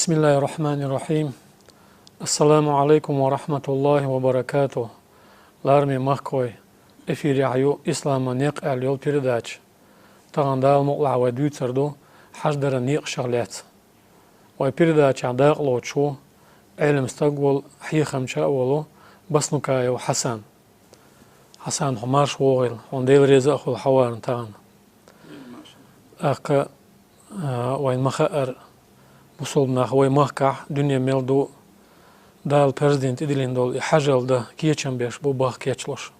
Bismillahirrahmanirrahim. Assalamu alaikum wa rahmatullahi wa barakatuh. Larmi mahkoj efirjaju Islama niq al yol передач. Тагандал муqlawa дүйцерду хаждара niq шарлят. Wa передач адaq лочу علم стагвол хихамча волу баснукая Хасан. Хасан хумаш вогил ондел реза хул хаварн таган. Аqa وين مخأر بصوبنا خوي مهكع دنيا ميلدو دال برزيدنت إدلين دول حاجل ده كيتشم بيش بو باخ كيتشلوش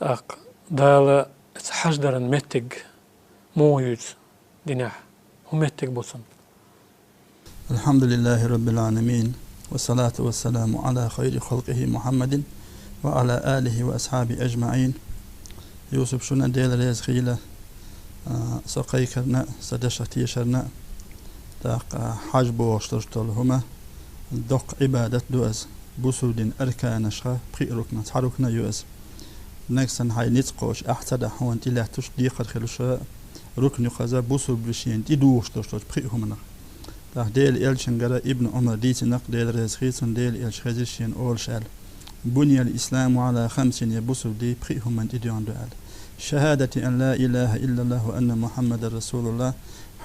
أق دال حجدرن متج موجود ديناح هو متج بوسن. الحمد لله رب العالمين والصلاة والسلام على خير خلقه محمد وعلى آله وأصحابه أجمعين. يوسف شنا ديل ريز خيلة سقي كرنا سدشتي شرنا تاق حجب واشترشتل هما دق عبادة دوز بسود أركان شخا بخيركنا تحركنا يوز نكسن هاي نتقوش أحسد حوان تلا تشديق الخلوشة ركن خزا بسود بشين تدو واشترشتل بخيرهمنا تاق ديل إلشنجرة ابن عمر ديت نق ديل رزخيصن ديل إلشخزيشين أول شال بني الإسلام على 5 يبسود دي بخيرهم تديون دوال شهادة أن لا إله إلا الله وأن محمد رسول الله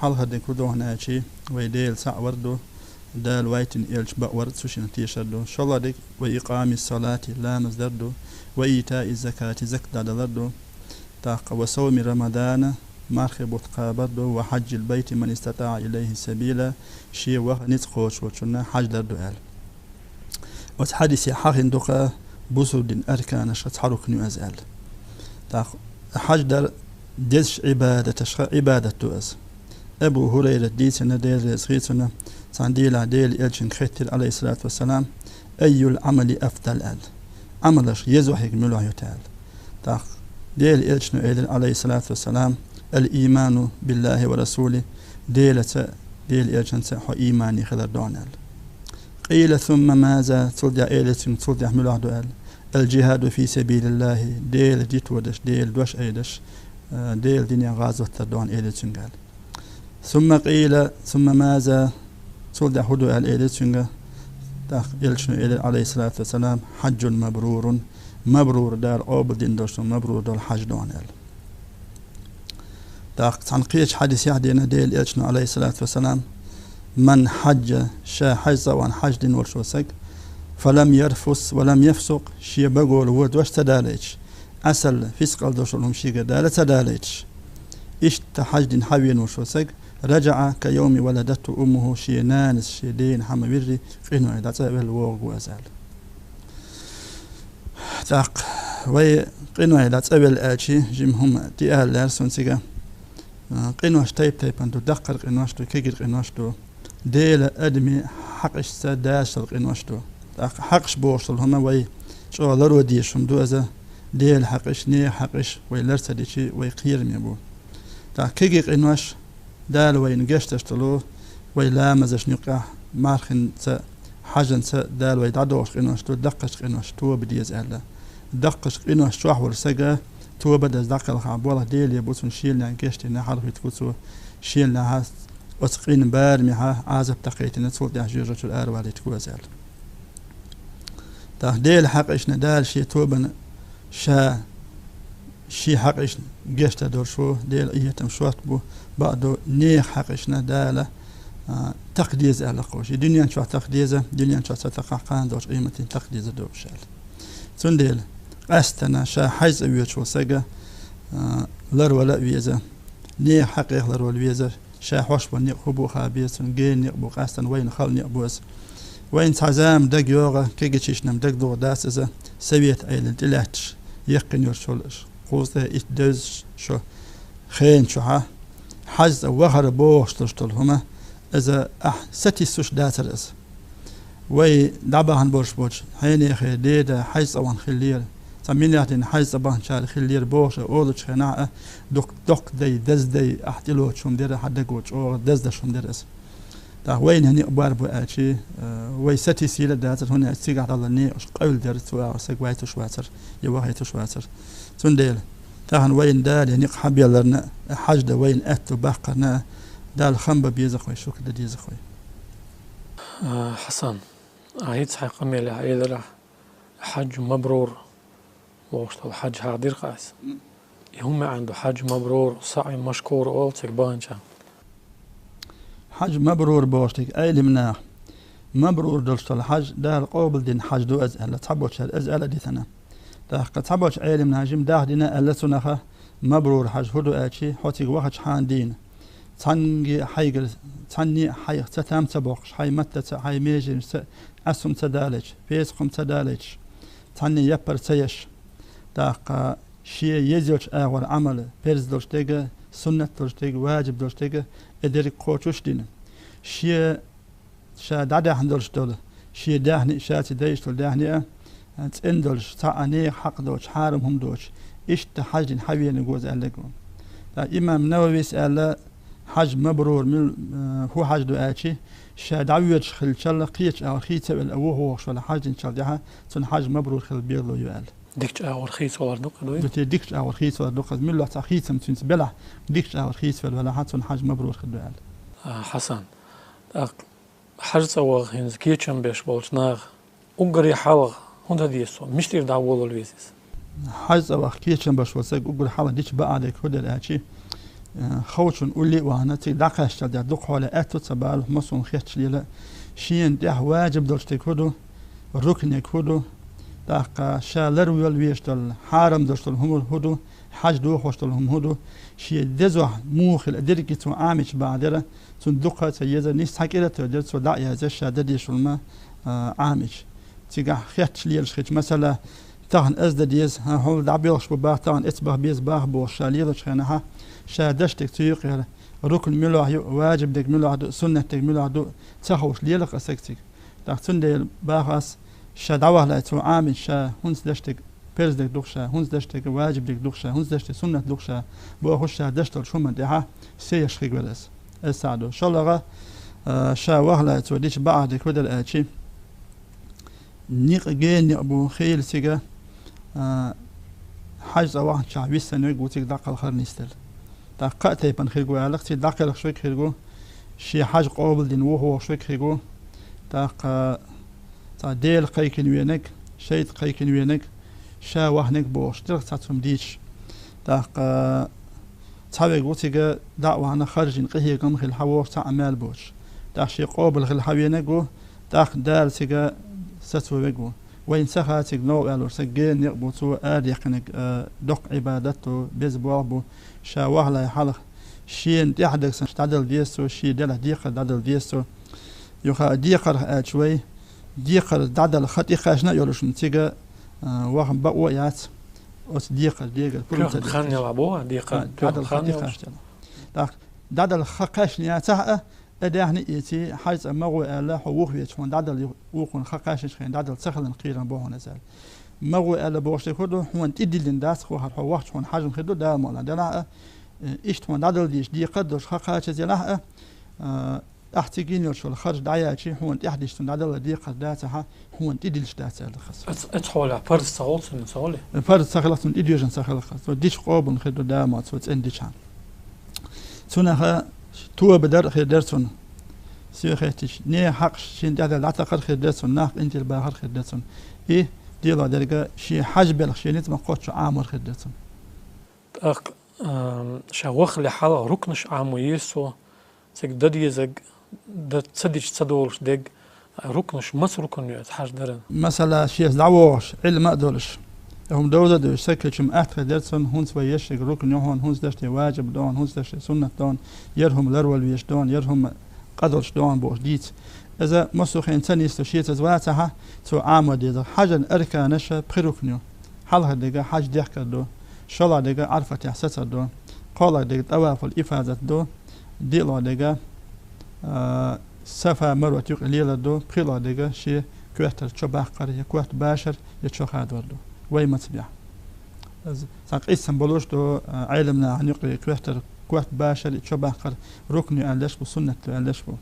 حال هذا كله ناجي ويديل سع وردو دال وايتن إلش بورد سوشين تيشردو شلادك وإقام الصلاة لا مزدردو وإيتاء الزكاة زكاة دلردو تاق وصوم رمضان مرخب قابردو وحج البيت من استطاع إليه سبيلا شي وقت نتقوش وشنا حج دردو آل وتحدثي حق دوقا بسود أركان شتحرك نوازال تاق حج در دش عبادة توز أبو هريرة ديسنا ديل رزقيتنا سانديل ديل إلشن ختر عليه الصلاة والسلام أي العمل أفضل آل عملش يزوحك ملوح يتال تاق ديل إلشن عليه الصلاة والسلام الإيمان بالله ورسوله ديل إلشن سحو إيماني خلال دونال قيل ثم ماذا تلدع إلشن تلدع ملوح دوال الجهاد في سبيل الله ديل ديت ودش ديل دوش أيدش ديل دنيا غازوة تردون إلشن قال ثم قيل ثم ماذا تلدع هدو الإلشن تاق إلشن عليه الصلاة والسلام حج مبرور مبرور دار عبد دوشن مبرور دار حج دونال تاق تنقيش حديث يحدينا ديل إلشن عليه الصلاة والسلام من حج شا حج وان حج دين ورشوسك فلم يرفس ولم يفسق شي بقول ود واش تداليش أسل فسق دوشلهم شي قدالة تداليش إيش تحج دين حوين ورشوسك رجع كيوم ولدته أمه شي نانس شي دين حما بيري قينو إذا تقبل ووق وأزال تاق وي قينو إذا تقبل آتشي جيمهم تيال لارسون سيقا قينو تيب أنتو دقر قينو أشتو كيجر قينو أشتو ديل أدمي حقش ساداشل قينو أشتو حقش بوصل هما وي شو لرو ديشم دوزا ديل حقش ني حقش وي لرسا ديشي وي قير ميبو تا كيجي قينوش دال وي نقشتش تلو وي لامزش نقع مارخن تا حاجن تا دال وي دعدوش قينوش تو دقش قينوش تو بديز أهلا دقش قينوش شو أحول سجا تو بدأ دقل خابولا ديل يبوسون شيل نقشتي نحرف يتكوسو شيل نحاس وتقين بارمها عازب تقيت نتصل دي جيرة الأروالي تكوزال ديل حقش ندال شي توبن شا شي حقش جشت دور شو ديل إيتم شوات بو بعدو نيخ حقش ندال تقديز على قوش دنيا شو تقديزه دنيا شو تقاقان دوش قيمة تقديز دور شال تون ديل أستنا شا حيز أبيت شو سجا لر ولا ويزا نيخ حقيق لر ولا ويزا شا حوش بنيق خبو خابيس جين نيق بو قاستن وين خال نيق بوس وين تعزام دق يوغا كيجيش نم دق دور داسزا سويت ايلن تلاتش يقن يرشولش خوزة اتدوز شو خين شو ها حز وغر بوش تشتل هما اذا ستي سوش داتر از وي دعبهن بوش بوش حيني خي ديدا حيز اوان خلير سميناتين حيز ابان شال خلير بوش اولوش خناعة دق دي دز دي احتلوش شم دير حدقوش او دز دشم دير از تا وين هني أبوار بوأشي ويستي سيلة داتر هنا استيقع على الني قبل درت وسقوايت شواتر يواهيت شواتر تنديل تاهن وين دال هني حبي لنا حاجة وين أتو بقنا دال خنبة بيزخوي شو كده ديزخوي حسن عيد حق ميلة عيد حج مبرور وقت الحج حاضر قاس هم عنده حج مبرور سعي مشكور أول تكبانشا حج مبرور بوشتك أي لمناه مبرور دلشت الحج ده القابل دين حج دو أزأل تحبوش الأزأل دي ثنا ده قد تحبوش أي لمناه جم ده دينا ألا سنخه مبرور حج هدو أشي حوتيك واحد حان دين تنجي حيقل تني حي تتام تبوقش حي متى حي ميجي أسم تدالج فيسقم تدالج تني يبر تيش داق شيء يزوج أول عمل فرز دوشتيجا سنة دوشتيجا واجب دوشتيجا إدري قوتوش دين شيء شا دادا هندولش دول شيء دهني شاتي دايش دول دهني تندولش تعني حق دوش حارم هم دوش إيش تحاجين حبيا نجوز ألقون إمام نووي سأل حج مبرور من هو حج دو آتي شا دعويج خل شل قيتش أو خيتة الأوه هو شل حج إن شاء الله تون حج مبرور خل بيرلو يوال ديكش أول خيس ولا دق دوي ديكش أول خيس ولا دق من له تخيتم تنس بلا ديكش أول خيس ولا حتون حج مبرور خل يوال حسن حج سوا هنز كيتشم بيش بولشناغ أقري حلق هند ديسو مش تير دعوة الويسيس حج أو كيتشم بيش وسق أقري حلق ديش بقى عليك هذا الآتي خوشن أولي وأنا تدقش تدق دق على أتو تبال مصون خيتش ليلا شين ده واجب دلش تكودو ركن يكودو دق شالر ويش دل حرم دلش هم هدو حج دو خوش دل هم هدو شي دزو موخل أدرك تو عامش بعدره تندقة تيزا نيس حكيرة تدر تو لا يزش شددي شلما عامش تيجا خيتش ليلش خيتش مثلا تهن أزد ديز هول دعبيلش بباه تهن إتبه بيز باه بوش ليلش خناها شادشتك تيقير ركن ملوح واجب دك ملوح دو سنة دك ملوح دو تخوش ليلك أسكتك دكتون ديل باخاس شادعوه لا تو عامل شا هنس دشتك بيرز دك دوخشا هنس دشتك واجب دك دوخشا هنس دشتك سنة دوخشا بوخش شادشتل شوما ديها سيش خيق ولس السعدو شلغة شا وهلا تو ديش بعد كودل آتشي نيق جين نقبو خيل سيجا حاجة واحد شعبي سنوي قوتك داقل خير نستل دقة تيبان خيرجو علق تي داقل شوي خيرجو شي حاجة قابل دين وهو شوي خيرجو داق ديل قيكن وينك شيت قيكن وينك شا وحنك بوش تلك تاتهم ديش داق تاوي قوتك دعوة أنا خارجين قهي قم خل حوار تعمل بوش داق شي قابل خل حوينكو داق دال تيجا ستويجو وين سخاتك نوع على سجين يقبضوا يقنك دق عبادته بيزبوابو شا وهلا يحلق شين يحدث تعدل ديسو شي دل ديقر تعدل ديسو يخا ديقر شوي ديقر تعدل خط يخاشنا يولوش نتيجة وهم بقوا يات أس ديقر خاني لعبوها ديقر تعدل خط يخاشنا تعدل خقاش نياتها أداهني إيتي حيث مغو ألا حووخ يتشون دادل يوقون خقاشش خين دادل سخلن قيران بوهن أزال مغو ألا بوشتك هدو هون تدلين داس خوها حووخ شون حاجم خدو دا مولا دلاء إشتون دادل ديش دي قدوش خقاش زلاء احتيجين يرشو الخرج دعياتي هون تحديشتون دادل دي قداتها هون تدلش داتها الخص اتحولها فرد سغول سن سغولي فرد سخلتون إديوجن سخلخص ديش قوبن خدو دا ما تسوت انديشان تونها تو بدر خير درسون سيو خيتش ني حق شين دادا لا تقر خير درسون ناق انت الباخر خير درسون ايه ديلا درجه شي حجب الخشينيت ما قوتش عامر خير درسون اق شاوخ لحاله ركنش عامو يسو سك ددي زق د تصديش تصدولش دق ركنش مس ركن يت حاج درن مثلا شي دعوش علم ادولش هم دولة دو سكتشم أحد درسون هونس ويش ركن يهون هونس دشتي واجب دون هونس دشتي سنة دون يرهم لرول ويش دون يرهم قدرش دون بوش ديت إذا مسوخ إنسان يستشيت زواتها تو عامد إذا حاجة أركانش بركنيو حالها دقة حاج ديحكر دو شلا دقة عرفة تحسسر دو قال دقة أواف الإفادة دو ديلا دقة سفا مروة يقليل دو بخلا دقة شي كوهتر تشو باقر يكوهت باشر يتشو خادور دو وي متبع ساق اسم بلوش دو علمنا عن يقري كوهت باشر يتشو باقر ركني ألش بو سنة ألش بو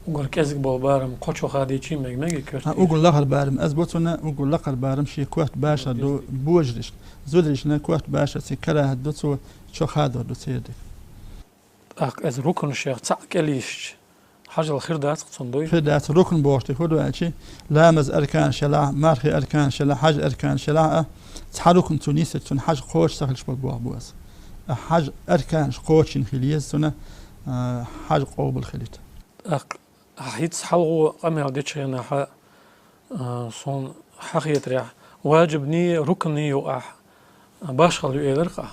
وقال كازك بارم قوتشو خادي چي ميجي كوهت وقال لقر بارم أزبطنا وقال لقر بارم شي كوهت باشر دو بوجرش زودرشنا كوهت باشر سي كراه دو تشو خادور دو سيدك از ركن الشيخ تعكليش حاجة الخير دات صندوق خدات ركن بوشتي هو أشي لامز أركان شلا مارخي أركان شلا حاج أركان شلا تحركن تونسية تون حاج خوش سهل شباب بوس حاج أركان خوش خليز سنة حاج قوب الخليت حيت حلقو قمع ديتش هنا ح صون حقيت ريح واجبني ركني يوقع باش خلو يدرقع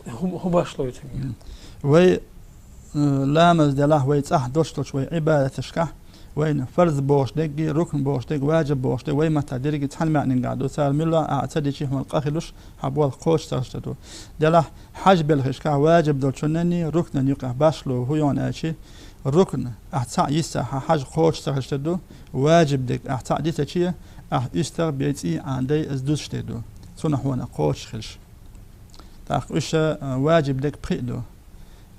هو باش لو يتم وي لامز دلاه وي صح دوشتو شوي عبادة شكا وين فرض بوش دقي ركن بوش دق واجب بوش دق وي متى درجة تحل معنى قاعدو صار ملا اعتدي شيء من القاخلوش حبوال خوش ترشتو دلاه حج بالخشكا واجب دول شنني ركن يقع باشلو هو يون اشي ركن احتاج يسا حج خوش ترشتو واجب دق احتاج دي تشي يستر بيتي عندي ازدوش تدو صنع هنا خوش خلش تاخ وش واجب دق بخيدو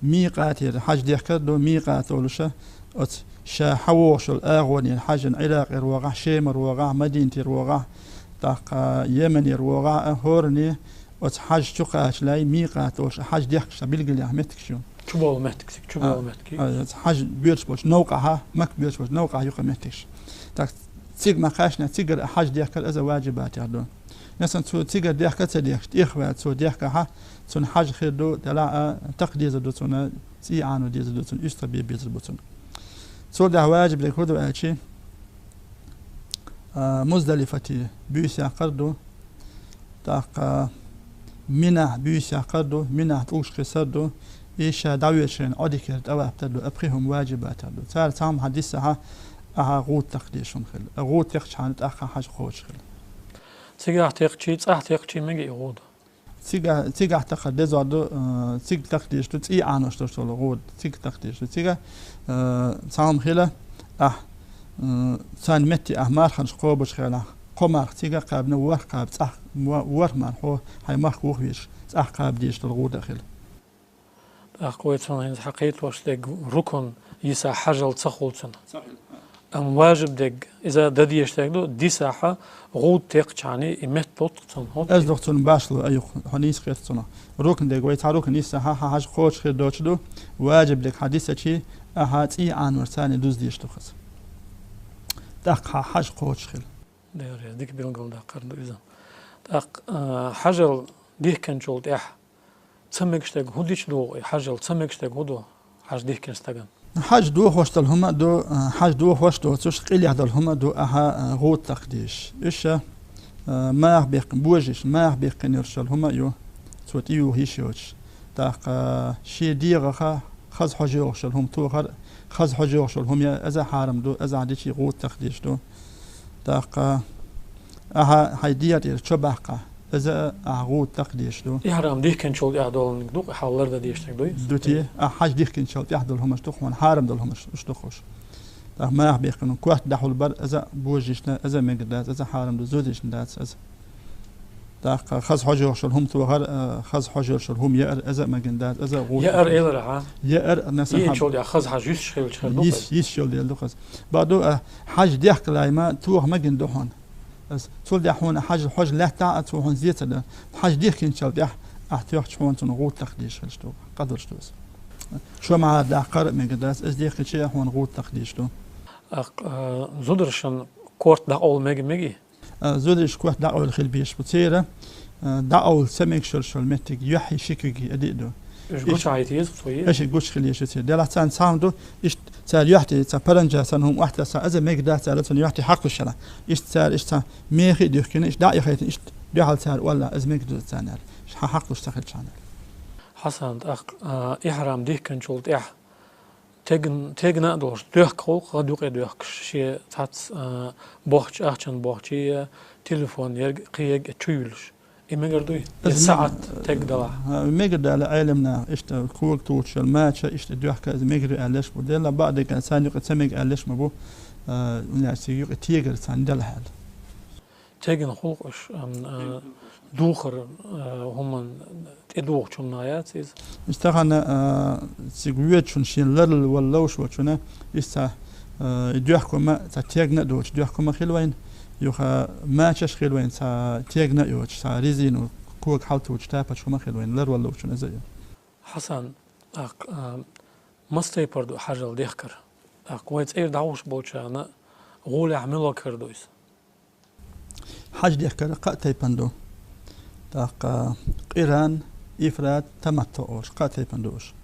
ميقات الحج ديكدو ميقات ولشه ات شا حوش الأغوني الحج العراق الوغا شيم الوغا مدينة الوغا تاق يمن الوغا هورني ات حج تقاش لاي ميقات وش حج ديكش بالقلي احمتك شو بول مهتك شو بول مهتك حج بيرش بوش نوقعها مك بيرش بوش نوقع يقع مهتكش تاق تيج ما خاشنا تيجر حج ديكل از واجبات يردون مثلا تو تيجر ديكل تديك اخوات تو ديكها تون حج خير دو دلا تقديز دو تون سي عنو ديز دو تون يستبي بيز بوتون سو ده واجب لك هدو اشي مزدلفتي بيسا قردو تاق منع بيسا قردو منع توش خسردو ايشا داويشين اوديكرت او ابتدو ابخيهم واجبات دو صار تام حديثها غوت تقديشون خل غوت يخش عند اخا حاج خوش خل تيجا تيقشي صح تيقشي مجي غود تيجا اعتقد زادو تيج تقديش تو تي عنوش تو شغل غود تيج تقديش تيجا سام خلا سان متي احمر خنش قوبش خلا قمر تيجا قابنا ور قاب صح ور من هو هاي ما خوفيش صح قاب ديش الغود داخل اخويت صن حقيت واش دق ركن يسا حجل تخولتن ام واجب دق اذا دديش دقدو دي ساحه غود تيقشاني امت بوتن هوت از دكتور باشلو ايو هنيس خيرتنا ركن دق وي تاروك نيس ها حاج خوش خير دوچدو واجب دق حديثه شي اهاتي عن ورثاني دوز ديش تخص دق حاج خوش خير دير ديك بينقل دقر اذا دق حجل ديه كان جولد اح تسمكشتك هوديش دو حجل تسمكشتك هودو حاج ديه كان استغن حاج دو هوشتل هما دو حاج دو هوشتو تش قيل يحضر هما دو اها غوت تقديش ايش ما يحبق بوجش ما يحبق نرشل هما يو صوت يو هيشوش تاق شي ديغه خز حجوشل هم تو خز حجوشل هم يا اذا حارم دو اذا عندي شي غوت تقديش دو تاق اها هيدير تشبقه إذا أعود تقديش دو يحرم ديه كان شغل يعدول نقدو حاولر دا ديشتك دوي دوتي حاج ديه كان شغل يعدول همش تخون حارم دول همش مش تخوش ما يحبيق إنه كوات دحول بر إذا بوجيشنا إذا مقدات إذا حارم دو زوديش ندات إذا داق خز حجر شل هم تو غر خز حجر شل هم يأر إذا مقدات إذا غول يأر إيه رعا يأر ناس يين شغل يا خز حج يش شغل شغل يس شغل يلدو خز بعدو حاج ديه كلايما توه مقدوهن تقول ده هون حاج لا تعت وهون زيت ده حاج ديه كين شال ده احتياج شلون تنغوت تقديش هالشتو قدر شتوس شو مع ده قرب من قداس از ديه كشي هون غوت تقديش تو زودرشن كورت ده اول ميجي زودرش كورت ده اول خل بيش بتصيره ده اول سمك شل متك يحي شكيكي اديدو ايش عايتيز صوي ايش قوش خليه شتي ده لا تان ساوندو ايش تال يحتي تبرنجا سنهم واحد سا از ميجدا تالتن يحتي حق الشلا ايش تال ايش تا ميخي ديخكن ايش داعي خيت ايش دحال تال ولا از ميجدا تانر ايش حق اشتغل شانل حسن اخ احرام ديه كان شولت اح تگنا دوش دوخ قوق دوق دوخ شي تات بوخش اخشن بوخشي تليفون قيق تشيلش إمجردوي الساعة تقدر مجرد علمنا إيش كول توش الماتش إيش دوح كذا مجرد علش بدل بعد كان ثاني قسمك علش مبو الناس يق تيجر ثاني الحال تيجن خلقش دوخر هم تدوخ شون نايات إز استغنا سيقويت شون شين لرل واللوش وشونه إستا دوح كم تتيجنا دوش دوح كم خلوين يوخا ماتش خلوين سا تيجنا يوش سا ريزين وكوك حالته وجتابة شو ما خلوين لر ولا وشون زي حسن مستي بردو حاجة ديخكر أقويت إير دعوش بوشانا غول يعملوا كردويس حج ديخكر قاتي بندو تاق قيران إفراد تمتعوش قاتي بندوش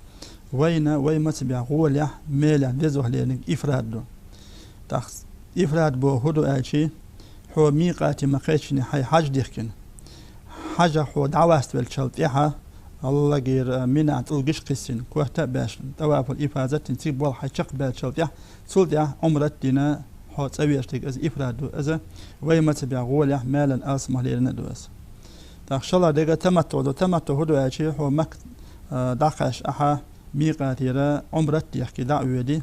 وي متبع غول يح ميلع ديزوه لينك إفراد دو تاق إفراد بو هدو آجي هو ميقاتي مقيتشني حي حج ديخكن حاجة هو دعواست بالشلطيحة الله غير منع تلقش قسين كوهتا باش تواب الإفادة تنسيب والحي شق بالشلطيح سلطيح عمرت دينا هو تسويشتك از إفراد از ويما تبع غوليح مالا أسمه ليرنا دوس تاخشلا ديغا تمتو هدو آجي هو مك داقاش أحا ميقاتيرا عمرت يحكي دعوة دي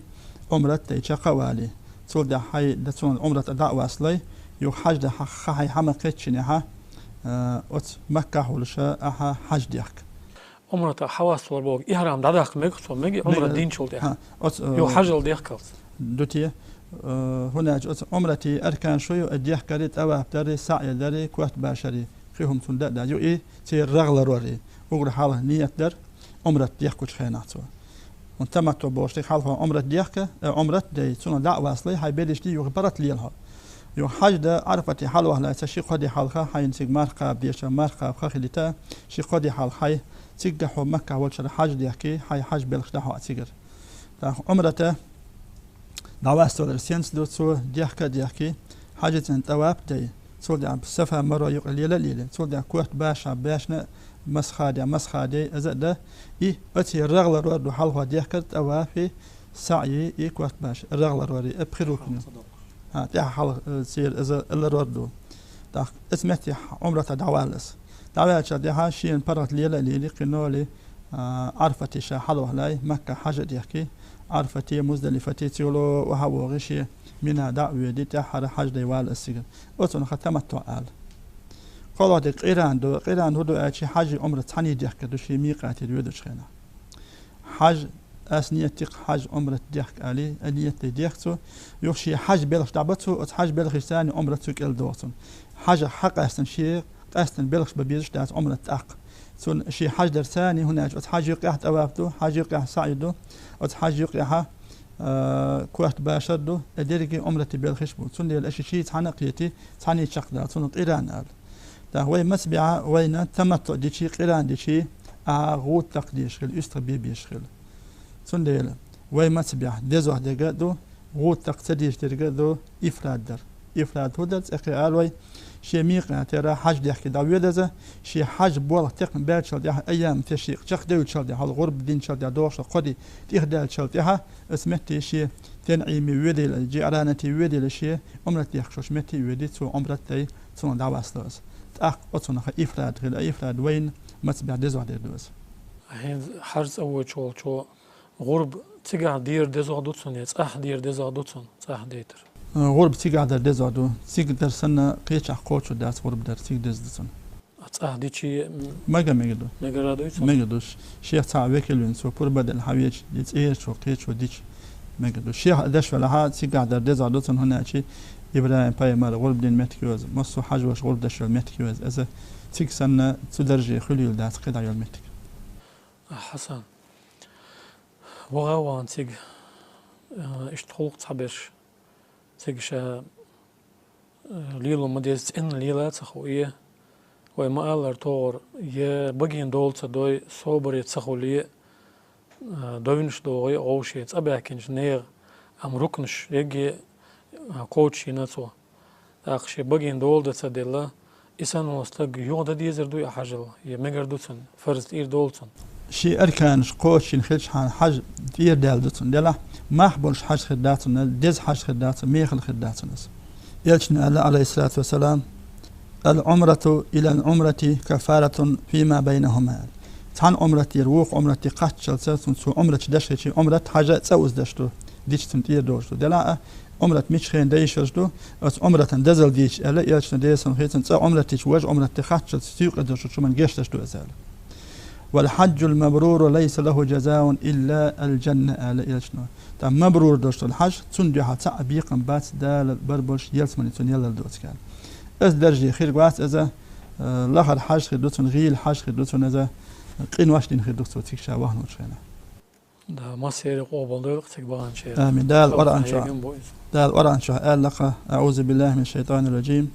عمرت تيشا والي سلطيح حي دتون عمرت دعوة أصلي يو حاج دا حي حمقيتشني أت مكة ولشا أها حج ديك. عمرة حواس والبوق إهرام دادق ميكسو ميجي عمرة دين شول ديك. يو حجل ديك كلس. دوتي هناك عمرتي أركان شوي الديك كريت أواب داري سعي داري كوات باشري خيهم تندا دا يو إيه تير رغل روري وقر حاله نية در عمرة ديك كوش خيناتو. وانتمتو بوشتي حاله عمرة ديك عمرة دي تسونا دعوة أصلي هاي بيدش دي يغبرت ليلها. يو حاج دا عرفتي حلوة لا تشي قدي حالها حين سيج مارقة بديش مارقة خاخلتا شي قدي حال حي سيج حو مكة والشر حاج ديحكي حي حاج بلخ دحو أتسيجر عمرته دعواستو السينس دو تسو ديحكي حاجة تواب دي تسول دي بسفة مرة يقليلة ليلة تسول دي كوهت باشنا مسخادي أزا دا إي أتي الرغل رودو حلوة ديحكر توافي سعي إي كوهت باش الرغل رودي أبخيروكني تيح حال سير إذا اللي ردوا تاخ اسمتي عمرة دعوالس دعوالس ديها شيء برت ليلة قنولي عرفتي شا حلوة لاي مكة حاجة ديحكي عرفتي مزدلفتي تيولو وهو غشي منها دعوة دي تحر حاجة ديوال السجن أتون ختمت تعال قالوا دي قيران هدو أشي حاجة عمرة تاني ديحكي دوشي ميقاتي ديودش خينا حاجة أسنية تق حاج عمرة ديحك عليه أنية ديحكتو يوشي حاج بلخ دعبتو حاج بلخ ثاني عمرة تك دوتون حاجة حق أستن شيء أستن بلخ ببيرش دات عمرة تق سون شي حاج در ثاني هناك حاج يقيح توابتو حاج يقيح سعيدو حاج يقيح كوات باشردو أديركي عمرة بلخش بو سون الأشي شيء تحنقيتي تحني شق دات سون قيران قال ده هو مسبعة وين تمتع دي شي قيران دي شي غوت تقديش خل أستربي بيشخل سنديل وي ما تبيع ديزو دقادو غوت تقتديش دقادو إفراد هودت أخي آلوي شي ميقنا ترى حاج ديحكي داوية دزا شي حاج بولا تقن باد شال ديها أيام تشيق تشق ديو شال ديها الغرب دين شال ديها دوش قدي تيخدال شال ديها اسمتي شي تنعيمي ويدي الجيرانتي ويدي لشي عمرت ديحكشوش متي ويدي تو عمرتي تو دعواستوس تأخ أتونا إفراد غير إفراد وين ما تبيع ديزو ديدوس هين حرز أول شو غرب تيجا دير ديزو دوتسون يتصح دير ديزو دوتسون صح ديتر غرب تيجا در ديزو دو تيجا سنة قيتش قوتشو داس غرب در تيجا ديز دوتسون صح ديتشي ميجادو ميجادوش شيخ تاع ويكلون سو بور بدل حويج ديت ايش وقيتش وديتش ميجادو شيخ داش ولا تيجا در ديزو دوتسون هنا شي إبراهيم باي مال غرب دين متكيوز مصو حاج واش غرب داش متكيوز إذا تيجا سنة تدرجي خليل داس قيدا يوم متك حسن وغاوان تيج اشتخلق تعبرش تيجشا ليلو مديز إن ليلة تخوية وما ألر تور يه بقين دولت دوي صوبر يتسخولي دوينش دوي أوشي تأبعكنش نيغ أم ركنش يجي كوتشي نتو أخشي بقين دولت تدلا إسان وستق يوغدا ديزر دوي أحجل يمجر دوتن فرز إير دولتن شي أركانش قوتش نخلش حاج دير دال دوتن دلا ما حبولش حاج خداتن ديز حاج خداتن ميخل خداتن يلشنا عليه الصلاة والسلام العمرة إلى العمرة كفارة فيما بينهما تان عمرتي روق عمرتي قاتشل سو عمرة دشتي عمرة حاجة تسوز دشتو ديش تنتير دوشتو دلا عمرة مش خين ديشتو أس عمرة دزل ديش ألا يلشنا ديسن خيتن تسا عمرتي وج عمرتي قاتشل سيوق دشتو شو من جشتشتو أزال والحج المبرور ليس له جزاء إلا الجنة ألا يلشنا تام مبرور دوشتو الحج تنديها تعبيقا بات دال بربوش يلسمني تنيل دوت كان از درجة خير قوات إذا لخر حاج خدوتون غيل حاج خدوتون إذا قين واش دين خدوتو تيك شاوهن وشينا ده ما سير قوبل تكبران شيء آمين. دال ورا شو قال لك أعوذ بالله من الشيطان الرجيم.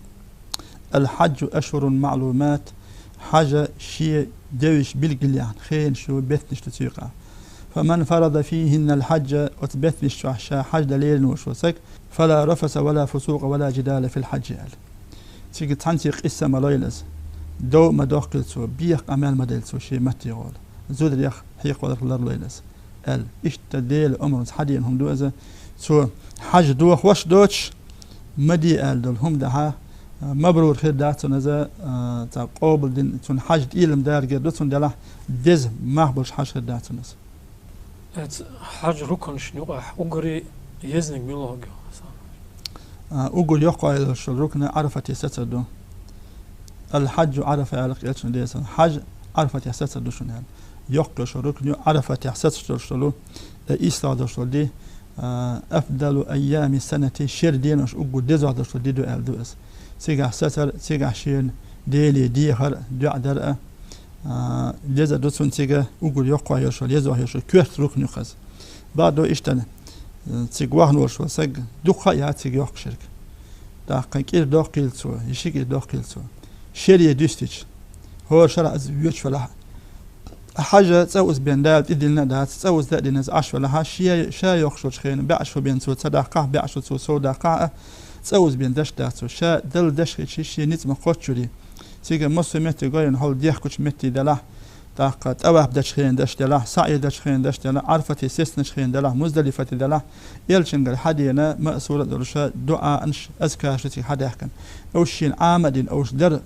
الحج أشهر معلومات حاجة شيء دوش بالقليان خين شو بيتنش تسيقه فمن فرض فيهن الحج وتبتنش شو حج دليل وشوسك فلا رفس ولا فسوق ولا جدال في الحج قال تيجي تنسيق إسا ملايلز دو ما داخل سو بيق أمال مدل سو شيء متي قال زود ريخ حيق ولا فلر ليلز قال إيش تديل أمر حدين هم دوزة سو حج دوخ وش دوتش مدي قال دول هم دها مبرور خير داتون هذا تقابل دين تون حج إلهم دار جدتون دله دز محبوش حج خير داتون حج ركن شنو أقري يزنك ملاقي أقول يقع شو الركن عرفة يستدو الحج عرفة على قيلشن ديسن حج عرفة يستدو شنو يعني يقع شو الركن عرفة يستدو شلو إيستاد شلو دي أفضل أيام السنة شير دين وش أقول دزعد شلو دي دو ألدوس سيجا ستر سيجا شين ديلي ديهر دعدر لذا دوسون سيجا أقول يقع يشو لذا يشو كيرت ركن يخز بعده إشتن سيجواه نورشوا سج دخا يا سيجواه شرك دا كير داخل سو يشيك داخل سو شريه دستيش هو شرع زوج ولا حاجه تسوس بين دا تدلنا دا تسوس دا دينز عش ولا شيء شا يخشوا خين بعشوا بين سو صدقه بعشوا سو صدقه تسوس بين دش دا سو شا دل دش شيء نيت ما قوتشري سيجا مسمت جاين هول ديخ كوش متي دلا طاقت أواب دش خين دش دلا سعي دش خين دش دلا عرفتي سيسنش خين دلا مزدلفة دلا يلشنجر حدينا مأسورة درشة دعاء أنش أزكى شتي حدا يحكن أوشين عامدين أوش در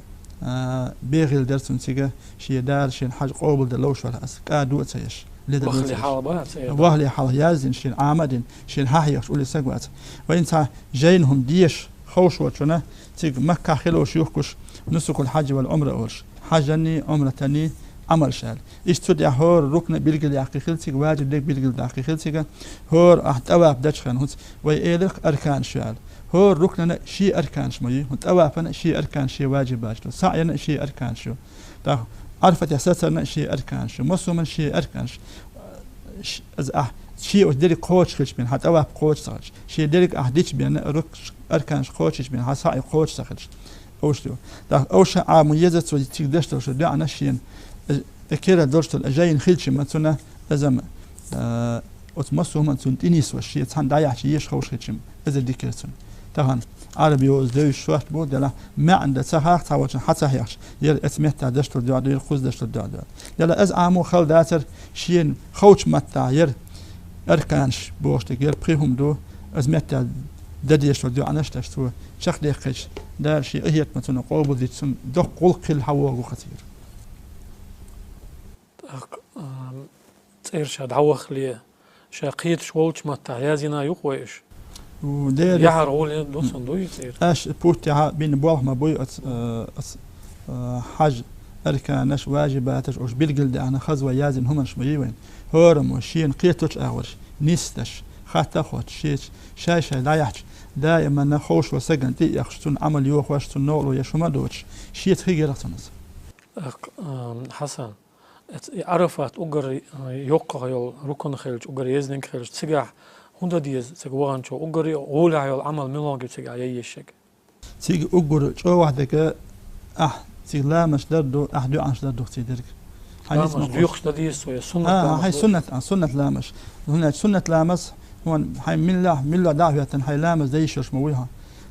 بيغل درسون سيجا شي دار شين حاج قوبل دلوش ولا أس كادو تسيش وهلي حالبات وهلي حال يازين شين عامدين شين هايش أولي سجوات وإنت جاينهم ديش خوش وشنا تيج مكة خلوش يحكش نسك الحج والعمرة أولش حجني عمرتني عمل شال استودع هور ركن بيلقل دقيقتك واجب ديك بيلقل دقيقتك هور أحتواب دشخن هوت ويألق أركان شال هور ركن شيء أركان شمي متوافنا شيء أركان شيء واجب باجلو سعينا شيء أركان شو ده عرفت أساسنا شيء أركان شو مصوم شيء أركان شيء ودري قوتش خش بين حتى أواب قوتش صارش شيء دري أحدش بين رك أركان قوتش بين حساء قوتش صارش أوشلو ده أوش عاميزة ودي تقدرش وش ده أنا شيء كيرا درشت الأجاين خلش ما تنا لازم أتمسوا ما تون تنيس وشيء تان دايع شيء خوش خلشم إذا ديكرتون تهان عربي وزدوي شوات بود لا ما عنده سهاق تعوج حتى هيش يل اسمه دشت الدعاء يل خوز دشت الدعاء يلا از عامو خل داتر شين خوش متى ير أركانش بوشتك يل بريهم دو از متى دديش الدعاء نشتشتو شخ دقيقش دار شيء هي ما تنا قوبل دي تون دق قل كل هوا خطير تيرش دعوخ لي شاقيت شولش ما تعيازنا يقويش ودير يعر أول دوسن دوي تير اش بوتها بين بوه ما بوي حج أركانش واجباتش وش بالجلد أنا خزوة يازن هم شمي وين هورم وشين قيتوش أورش نيستش خاطر خد شيش شاي لا يحش دائما نخوش وسجن تي يخشون عمل يوخ واشتون نور ويشوما دوتش شيت خيرتنس حسن عرفت أجر يوقع يل ركن خيلش أجر يزن خيلش تسجع هندا ديز تجوان شو أجر أولع يل عمل ملاقي تسجع ييشك تيجي أجر شو واحدة تيجي لا مش دردو دو عنش دردو تيدرك لا مش بيخش ديز ويا سنة هاي سنة لامش هنا سنة لامس هون هاي من دعوة هاي لامس ديشش مويها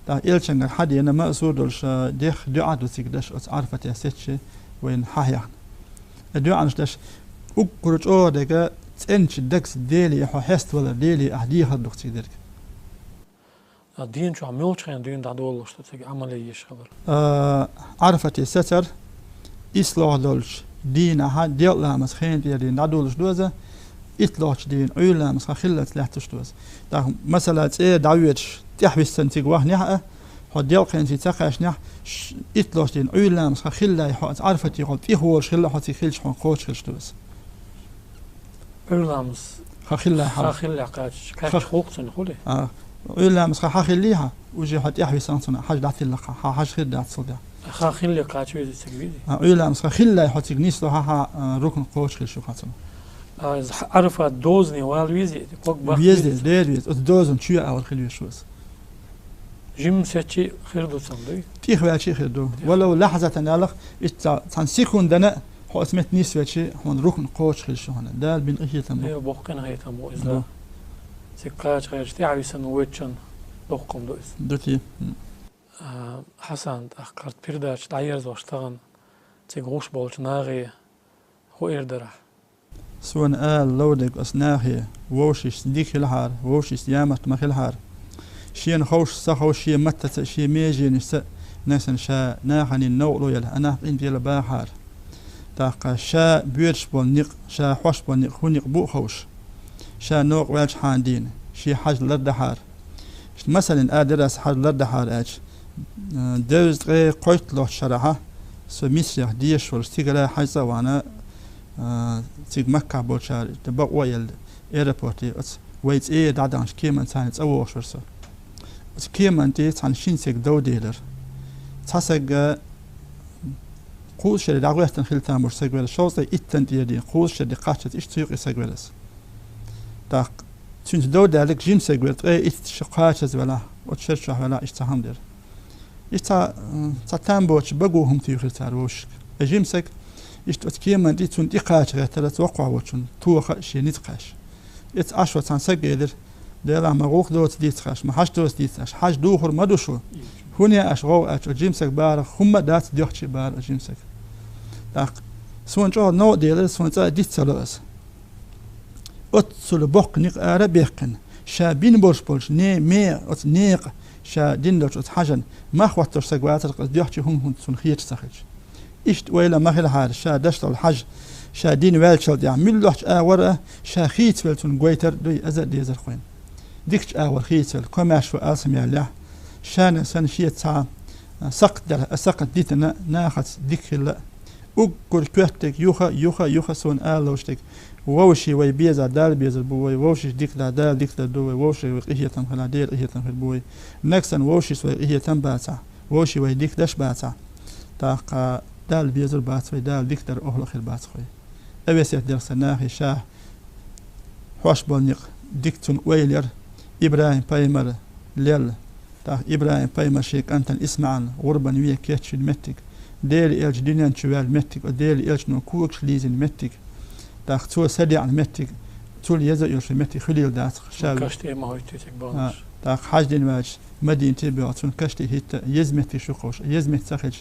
دا إلشن حد أنا ما أصور دولش ديخ دعاء تيجدش عرفت يا ستشي وين حيا الدعاء عنش أقرج أودك تنش دكس ديلي حست ولا ديلي أهديه الدكتور تيدرك الدين شو عملش خين دين دعوة تيجي عملية شغل عرفت الستر إصلاح دولش دين هاد ديال لامس خين دين دعولش دوزة إطلاعش دين علامس خلت لحتش دوز ده مثلا دعوتش تحوي السنتيج وهنيها هاد ديال خين تتقاش نح إطلاعش دين علامس خلا يحط عرفت يقول فيه هو خلا حتى خلش قوتش خلش دوز علامس خلا قاش كاش خوقتن خلي علامس خليها وجي حط يحوي سنتنا حاج دعت اللقا حاج خير دعت صدق خلي قاش ويد تكبيدي علامس خلا يحط نيس له ركن قوتش خلش خاطر عرفت دوزني والويزي كوك بخ ويزد ديريز دوزن شو أول خليه شوز جيم سيتشي خير دو صندوق تيخ واشي خير دو ولو لحظة نالخ تان سيكوندنا هو اسمت نيس واشي هون ركن قوش خير شو هنا دال بين إيه تمو ايوه بوقنا هي تمو إذا سكاج غير تعرف سنويتشن بوقم دو إذا دوتي حسن أخكرت بيرداش تعيرز واشتغن تيغوش بولش ناغي هو إردرح سوان لودك أسناهي ووشيش ديك الحار ووشيش يامت مخ الحار شين خوش سخو شي متت شي ميجي نسا نسن شا ناخني النوع يلا أنا عندي الباحار تاق شا بيرش بونيق شا خوش بونيق خونيق بو خوش شا نوع واج حاندين شي حاج لردحار مثلا درس حاج لردحار اج دوز غي قويت له شرحه سو ميسيح ديش ورستيغلا حاجة وانا تيج مكة بولشار تبقى ويل ايربورتي ويت ايه دعدانش كيمان تاني تسوى وشرسو كيمان تي تان شينسيك دو ديلر تاسق قوش شري دعوه تنخيل مش سجوال شوزي اتن ديدي قوش شري قاشت ايش تيق سجوالس تاق تنت دو دالك جيم سجوال ايه ات شقاشت ولا وتشرشح ولا ايش تهمدر إيتا تامبوش بقوهم تيخل تاروش أجيمسك إيش كيما دي تون إقاش غير تلا توقع وشون توخ شيء نتقاش إت عشرة تنسجل ديلا مغوق دوت ديتقاش ما حاش دوت ديتقاش حاش دوخر ما دوشو هوني أشغو أجيمسك بار هم دات ديوخشي بار أجيمسك داق سون جو نو ديلا سون تا ديتسلوس أتسل بق نق أربيقن شابين بولش ني مي أت نيق شا ديندوش حاجن ما خواتوش سقوات ديوحتي هم سنخيت سخج إشت ويلا ما خل حار شا دشت الحج شا دين والشل يعمل لوحش ورا شا خيت ولتون قويتر دوي أزر ديزر خوين ديكش ور خيت ول كماش وآسم يعلاه شان سن شيت ساعة سقط ديتنا ناخذ ديك لا أقول كوتك يوخا سون آلوشتك ووشي وي بيزا دال بيزا بوي ووشي ديك لا دال ديك لا دوي ووشي وقيه تم خلا دير قيه تم خل بوي نكسن ووشي سوي قيه تم باتا ووشي وي ديك داش باتا تاق دال بيزا بات وي دال ديك در أهل خل بات خوي أبيس يدير سناخي شاه حوش بونيق ديكتون ويلر إبراهيم بايمر ليل تاق إبراهيم بايمر شيك أنت اسمعن غربا ويا كيتش المتك ديل إلج دينان شوال متك وديل إلج نو كوكش ليزن متك تاخ تو سريع متك تول يزا يوش متك خليل دات شاو كاشتي ما هو تيتك بانش تاخ حاج دين واج مدين تبع تون كاشتي هيت يزمتي شوخوش يزمت سخج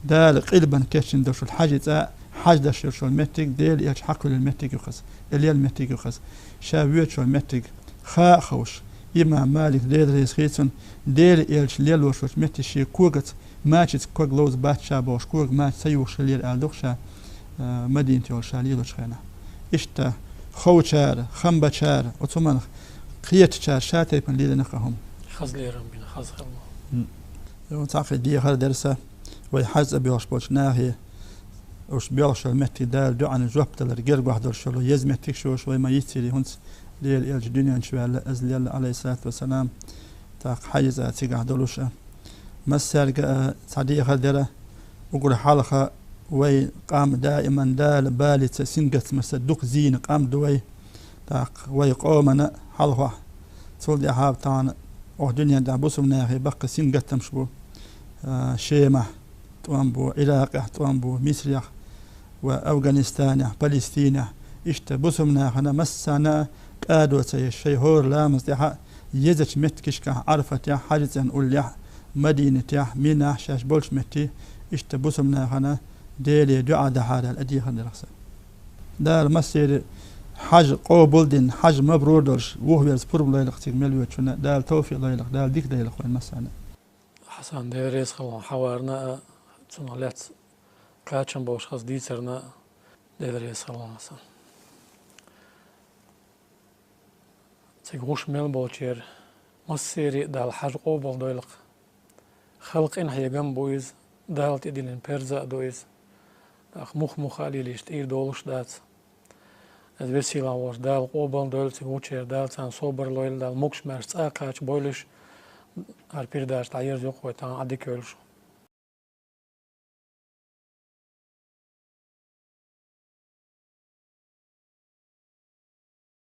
دال قلبا كاشن دوش الحاج تا حاج داش يوش متك ديل إلج حقل المتك يخص الليل متك يخص شاويت شو متك خا خوش إمام مالك ديل ريس خيتون ديل إلج ليل وش متك شي كوغت ماتش كوغ لوز باتشا باش كوغ ماتش سيوش ليل ألدوخشا مدينتي والشاليل وشخينا إشتا خوشار خمبشار وتمن قيت شار شاتي بن ليل نقهم خز ليرم بين خز خلنا يوم تعقد دي هذا درسه ويحز بيوش بوش ناهي وش بيوش المتي دال دو عن الجواب تلرجير واحد شلو يزمتك شوش وما يتسري هنت ليل إلج دنيا شوي أزليل عليه الصلاة والسلام تاق حيز أتيقع دولوشا مسار تعدي هذا وقول حلقة وي قام دائما دال بالي سنقت مسدوق زين قام دوي تاق وي قومنا حلقة تقول يا حاب تاعنا دنيا دعبوس مناخي بقى سنقت تمشبو شيمة توامبو عراق توامبو مصر وأفغانستان فلسطين اشتبوس مناخنا مسنا قادو الشيهور لا مصلحة يزج متكشكا عرفت يا حاجة نقول يا مدينة يا مينا شاش بولش متي اشتبوس مناخنا ديلي دعاء دحارة الأدي خلنا رخصة دار مسير حاج قوبلدين حاج مبرور دولش وهو يسبر بلا يلقتك مليوت شنا دار توفيق لا يلق دار ديك لا يلق وين مسانا حسن دير ريس خلنا حوارنا تنالات كاتشن باوش خاص ديترنا دير ريس خلنا حسن تيغوش ميل بولشير مسيري دال حاج قوبل دويلق خلق إن هي جنبويز دالت إدين بيرزا دويز أخ مخ علي ليش تير دولش دات الوسيلة واش دال قوبل دولت وشير دال تان صوبر لويل دال مكش مرس أكاش بولش هالبير داش تعير زوق وتان عدي كولش